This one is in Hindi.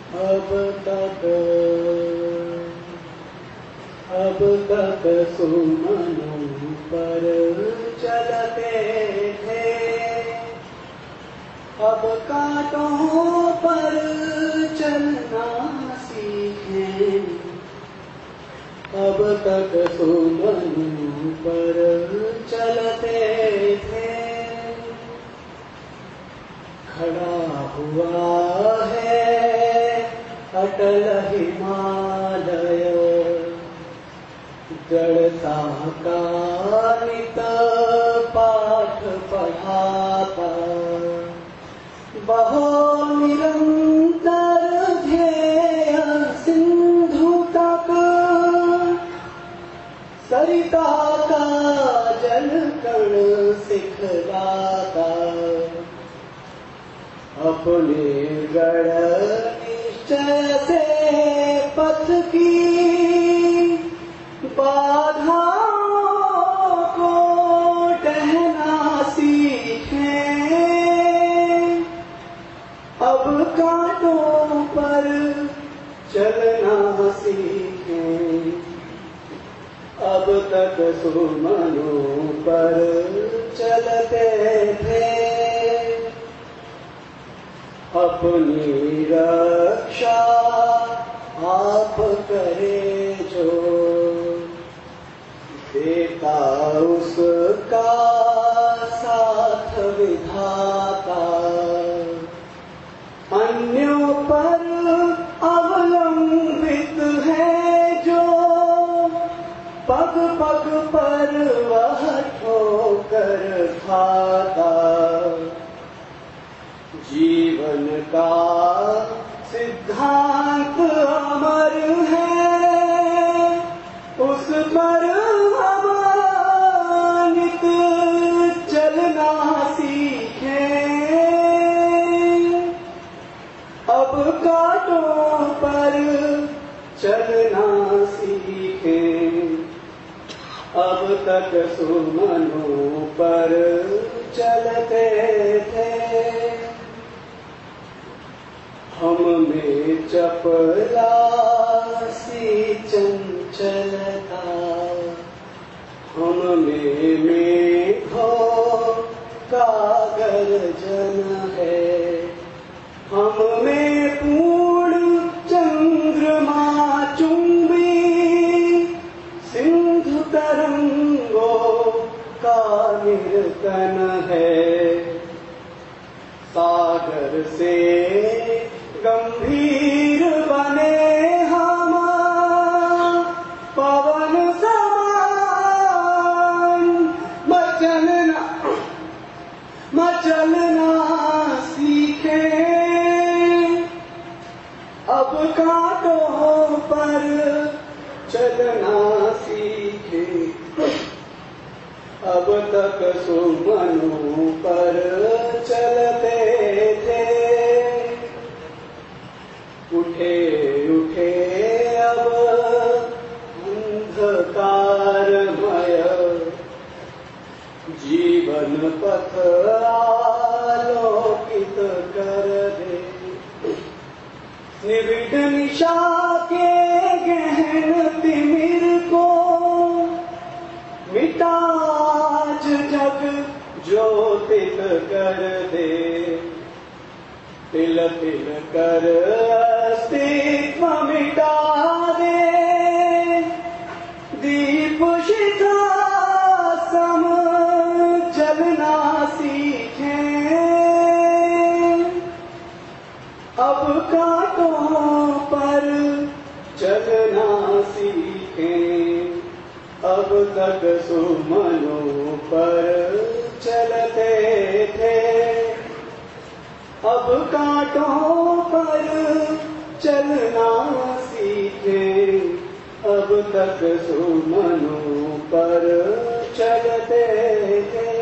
अब तक सुमनों पर चलते थे, अब कांटों पर चलना सीखे। अब तक सुमनों पर चलते थे, खड़ा हुआ है अटल हिमालय, जड़ता का नित पाठ पढ़ाता, बहो निरंतर ध्येय सिंधु तक, सरिता का जल कण सिखलाता, अपने गढ़ निश्चय से पथ की बाधाओं को टहना सीखे। अब कांटों पर चलना सीखे, अब तक सुमनों पर चलते थे, अपनी रक्षा आप करे जो, देता उसका साथ विधाता, अन्यों पर अवलंबित है जो, पग पग पर वह ठोकर खाता, जीवन का सिद्धांत अमर है, उस पर अमानित चलना सीखे। अब कांटों पर चलना सीखे, अब तक सुमनों पर चलते थे, हम में चपलासी चंचलता, हम में मेघों का गर्जन है, हम में पूर्ण चंद्रमा चुंबी सिंधु तरंगों का कीर्तन है। सागर से गंभीर बने हम पवन समान मचलना सीखे। अब कांटों पर चलना सीखे, अब तक सुमनों पर चलते थे। उठे उठे अब अंधकारमय जीवन पथ आलोकित कर दे। निविड निशा के गहन तिमिर को मिटाज जग ज्योतित कर दे। तिल तिल कर अस्तित्व मिटा दे। दीप शिखा सम जलना सीखे। अब कांटों पर चलना सीखे, अब तक सुमनों पर चलते थे। अब कांटों पर चलना सीखे, अब तक सुमनों पर चलते थे।